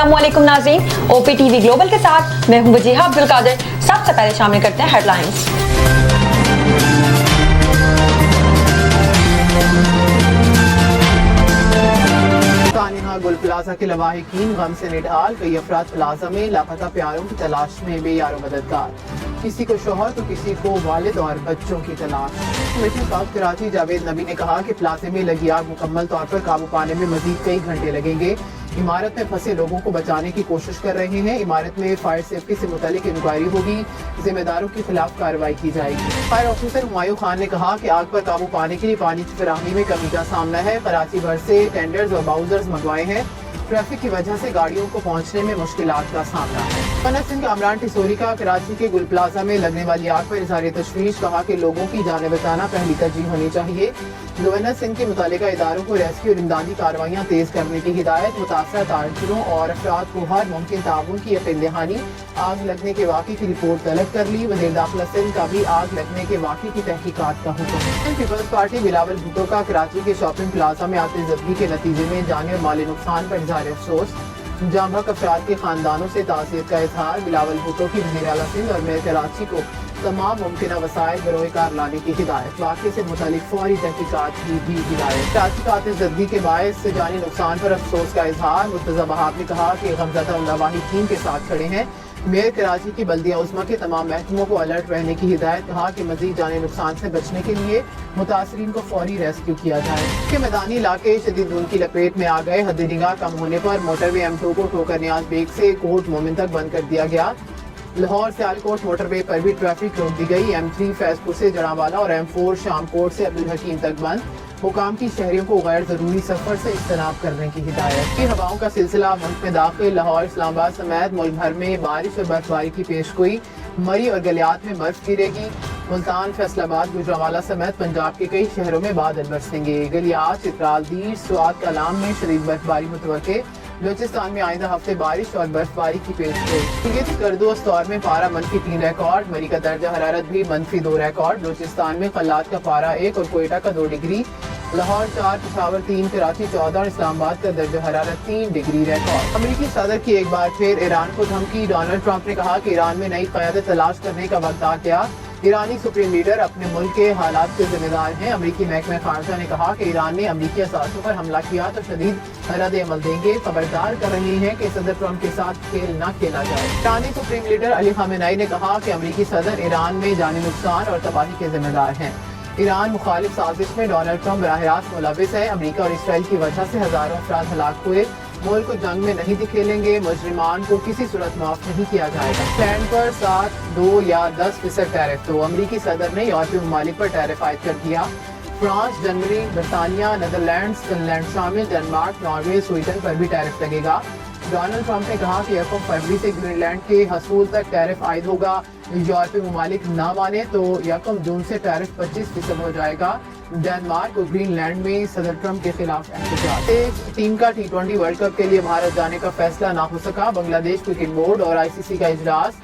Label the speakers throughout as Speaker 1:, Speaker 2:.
Speaker 1: अस्सलामुअलैकुम नाज़रीन, OPTV global के साथ मैं हूं वजीहा अब्दुल कादिर। सबसे पहले शामिल करते हैं हेडलाइंस।
Speaker 2: सानिहा गुल प्लाजा के लवाहिकीन गम से निढाल, कई अफराद प्लाजा में लापता प्यारों की तलाश में बेयारो मददगार, किसी को शोहर तो किसी को वालिद और बच्चों की तलाश। कमिश्नर साउथ कराची जावेद नबी ने कहा कि प्लाजे में लगी आग मुकम्मल तौर पर काबू पाने में मजीद कई घंटे लगेंगे। इमारत में फंसे लोगों को बचाने की कोशिश कर रहे हैं। इमारत में फायर सेफ्टी से मुतालिक इंक्वायरी होगी, जिम्मेदारों के खिलाफ कार्रवाई की जाएगी। फायर ऑफिसर हुमायूं खान ने कहा कि आग पर काबू पाने के लिए पानी की फराहमी में कमी का सामना है। कराची भर से टेंडर्स और बाउजर्स मंगवाए हैं। ट्रैफिक की वजह से गाड़ियों को पहुंचने में मुश्किलात का सामना है। गवर्नर सिंह कामरान टिसोरी का कराची के गुल प्लाजा में लगने वाली आग पर इज़हार तशवीश, कहा कि लोगों की जानें बचाना पहली तरजीह होनी चाहिए। गवर्नर सिंह के मुतालिका इदारों को रेस्क्यू और इमदादी कार्रवाइयाँ तेज करने की हिदायत। मुतासरा ताजरों और अफराद को हर मुमकिन ताउन की यकीन दहानी। आग लगने के वाक़े की रिपोर्ट तलब कर ली। वज़ीर दाखिला सिंध का भी आग लगने के वाक़े की तहकीकात का हुक्म। पीपल्स पार्टी बिलावल भुट्टो का कराची के शॉपिंग प्लाजा में आतिशज़दगी के नतीजे में जानी और माली नुकसान पर इज़हार अफसोस। जाम बहक अफराद के खानदानों से ताज़ियत का इजहार। बिलावल भुट्टो की वज़ीर आला सिंध और मेयर कराची को तमाम मुमकिन वसाइल बरोए कार लाने की हिदायत। वाक़े से मुतालिक फौरी तहकीकात की भी हिदायत। कराची का आतिशज़दगी के बायस जानी नुकसान पर अफसोस का इजहार। मुर्तज़ा वहाब ने कहा कि गमज़दा लवाहिकीन के साथ खड़े हैं। मेयर कराची की बल्दिया उस्मा के तमाम महकमों को अलर्ट रहने की हिदायत। कहा कि मजीद जाने नुकसान से बचने के लिए मुतासरीन को फौरी रेस्क्यू किया जाए। के मैदानी इलाके शदीद धुंध की लपेट में आ गए। हद निगाह कम होने पर मोटरवे M2 को ठोकर नियाज बेग से कोट मोमिन तक बंद कर दिया गया। लाहौर सियालकोट मोटरवे पर भी ट्रैफिक रोक दी गई। M3 फैजपुर से जड़ावाला और M4 शामकोट से अब्दुल हकीम तक बंद। हुकाम की शहरियों को गैर जरूरी सफर से इज्तनाब करने की हिदायत। की हवाओं का सिलसिला मुल्क में दाखिल। लाहौर इस्लामाबाद समेत मुल्क भर में बारिश और बर्फबारी की पेशगोई। मरी और गलियात में बर्फ गिरेगी। मुल्तान, फैसलाबाद, गुजरांवाला समेत पंजाब के कई शहरों में बादल बरसेंगे। गलियात, चित्राल, दीर, सुआत, कलाम में शदीद बर्फबारी मुतवक्के। बलूचिस्तान में आइंदा हफ्ते बारिश और बर्फबारी की पेशगोई। गर्दो अस्तौर में पारा -3 रिकॉर्ड। मरी का दर्जा हरारत भी -2 रिकॉर्ड। बलूचिस्तान में खल्लात का पारा 1 और कोयटा का 2 डिग्री। लाहौर 4, पेशावर 3, कराची 14 और इस्लामाबाद का दर्जा हरारत 3 डिग्री रिकॉर्ड। अमेरिकी सदर की एक बार फिर ईरान को धमकी। डोनाल्ड ट्रंप ने कहा कि ईरान में नई क़यादत तलाश करने का वक्त आ गया। ईरानी सुप्रीम लीडर अपने मुल्क के हालात के जिम्मेदार हैं। अमेरिकी महकमा खारजा ने कहा कि ईरान ने अमेरिकी असासों पर हमला किया तो शदीद रद्द अमल देंगे। खबरदार कर रहे हैं कि सदर ट्रंप के साथ खेल न खेला जाए। ईरानी सुप्रीम लीडर अली खामेनेई ने कहा कि अमेरिकी सदर ईरान में जानी नुकसान और तबाही के जिम्मेदार हैं। ईरान मुखालिफ साजिश में डोनाल्ड ट्रंप बराह रास्त मुलविस है। अमेरिका और इसराइल की वजह से हजारों अफराद हलाक हुए। मुल्क को जंग में नहीं दिखेलेंगे। मुजरिमान को किसी सूरत माफ नहीं किया जाएगा। स्टैंड पर 7, 2 या 10% टैरिफ। तो अमेरिकी सदर ने यूरोपीय ममालिक पर टैरिफ आयद कर दिया। फ्रांस, जर्मनी, बरतानिया, नीदरलैंड्स, फिनलैंड शामिल, डेनमार्क, नॉर्वे, स्वीडन पर भी टैरिफ लगेगा। डोनाल्ड ट्रंप ने कहा कि 1 फरवरी से ग्रीनलैंड के हसूल तक टैरिफ आयद होगा। यूरोपीय ममालिक ना माने तो 1 जून से टैरिफ 25% हो जाएगा। डेनमार्क और ग्रीनलैंड में सदर ट्रंप के खिलाफ एहतजाज। टीम का T20 वर्ल्ड कप के लिए भारत जाने का फैसला ना हो सका। बांग्लादेश क्रिकेट बोर्ड और ICC का इजलास।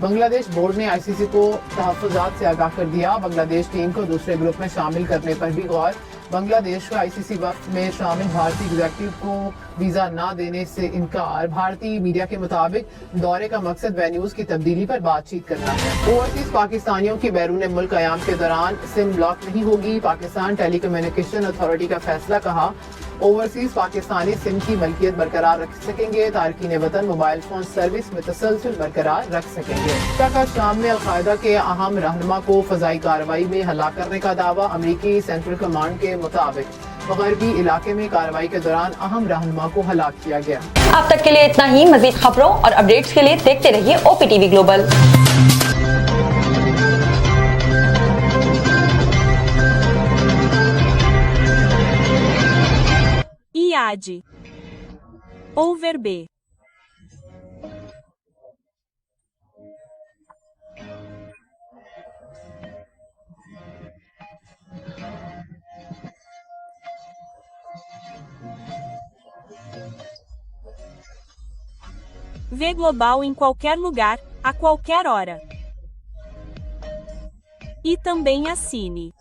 Speaker 2: बांग्लादेश बोर्ड ने ICC को तहफ़्फ़ुज़ात से आगाह कर दिया। बांग्लादेश टीम को दूसरे ग्रुप में शामिल करने पर भी गौर। बांग्लादेश का ICC वक्त में शामिल भारतीय एग्जीक्यूटिव को वीजा न देने से इनकार। भारतीय मीडिया के मुताबिक दौरे का मकसद वेन्यूज की तब्दीली पर बातचीत करना है। ओवरसीज पाकिस्तानियों की बैरून मुल्क क़याम के दौरान सिम ब्लॉक नहीं होगी। पाकिस्तान टेली कम्युनिकेशन अथॉरिटी का फैसला। कहा ओवरसीज पाकिस्तानी सिम की मलकियत बरकरार रख सकेंगे। तारकीन वतन मोबाइल फोन सर्विस में तसलसल बरकरार रख सकेंगे। का शाम में अलकायदा के अहम रहनुमा को फजाई कार्रवाई में हलाक करने का दावा। अमरीकी सेंट्रल कमांड के मुताबिक मगरबी इलाके में कार्रवाई के दौरान अहम रहनुमा को हलाक किया गया।
Speaker 1: अब तक के लिए इतना ही। मजीद खबरों और अपडेट्स के लिए देखते रहिए OPTV global.
Speaker 3: IAD Over B. V Global em qualquer lugar, a qualquer hora. E também assine.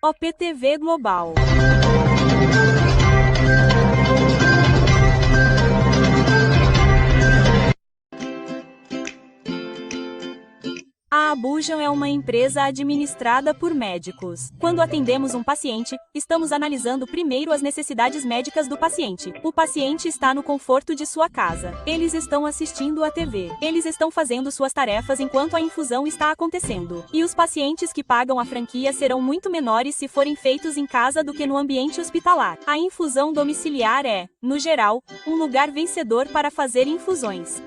Speaker 3: OPTV Global. A Abujan é uma empresa administrada por médicos. Quando atendemos um paciente, estamos analisando primeiro as necessidades médicas do paciente. O paciente está no conforto de sua casa. Eles estão assistindo a TV. Eles estão fazendo suas tarefas enquanto a infusão está acontecendo. E os pacientes que pagam a franquia serão muito menores se forem feitos em casa do que no ambiente hospitalar. A infusão domiciliar é, no geral, um lugar vencedor para fazer infusões.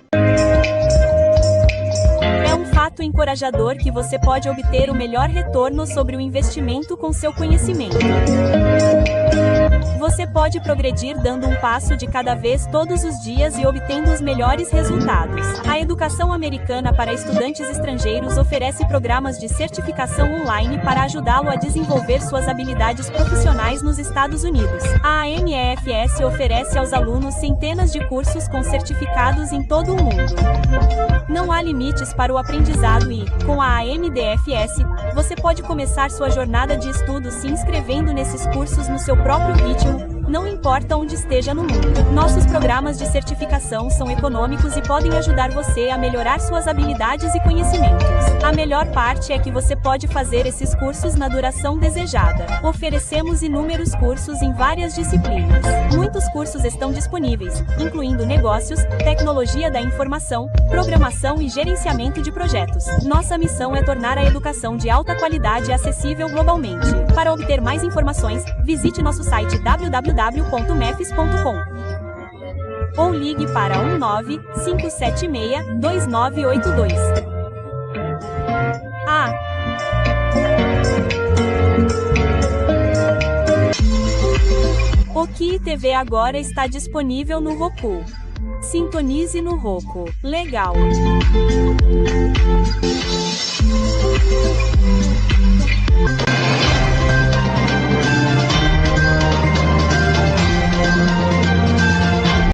Speaker 3: É um fato encorajador que você pode obter o melhor retorno sobre o investimento com seu conhecimento. Você pode progredir dando um passo de cada vez todos os dias e obtendo os melhores resultados. A educação americana para estudantes estrangeiros oferece programas de certificação online para ajudá-lo a desenvolver suas habilidades profissionais nos Estados Unidos. A AMEFS oferece aos alunos centenas de cursos com certificados em todo o mundo. Não há limites para o aprendizado e, com a AMDFS, você pode começar sua jornada de estudo se inscrevendo nesses cursos no seu próprio ritmo, não importa onde esteja no mundo. Nossos programas de certificação são econômicos e podem ajudar você a melhorar suas habilidades e conhecimentos. A melhor parte é que você pode fazer esses cursos na duração desejada. Oferecemos inúmeros cursos em várias disciplinas. Muitos cursos estão disponíveis, incluindo negócios, tecnologia da informação, programação e gerenciamento de projetos. Nossa missão é tornar a educação de alta qualidade acessível globalmente. Para obter mais informações, visite nosso site www.mefis.com ou ligue para 19-576-2982. O Ki TV agora está disponível no Roku. Sintonize no Roku. Legal!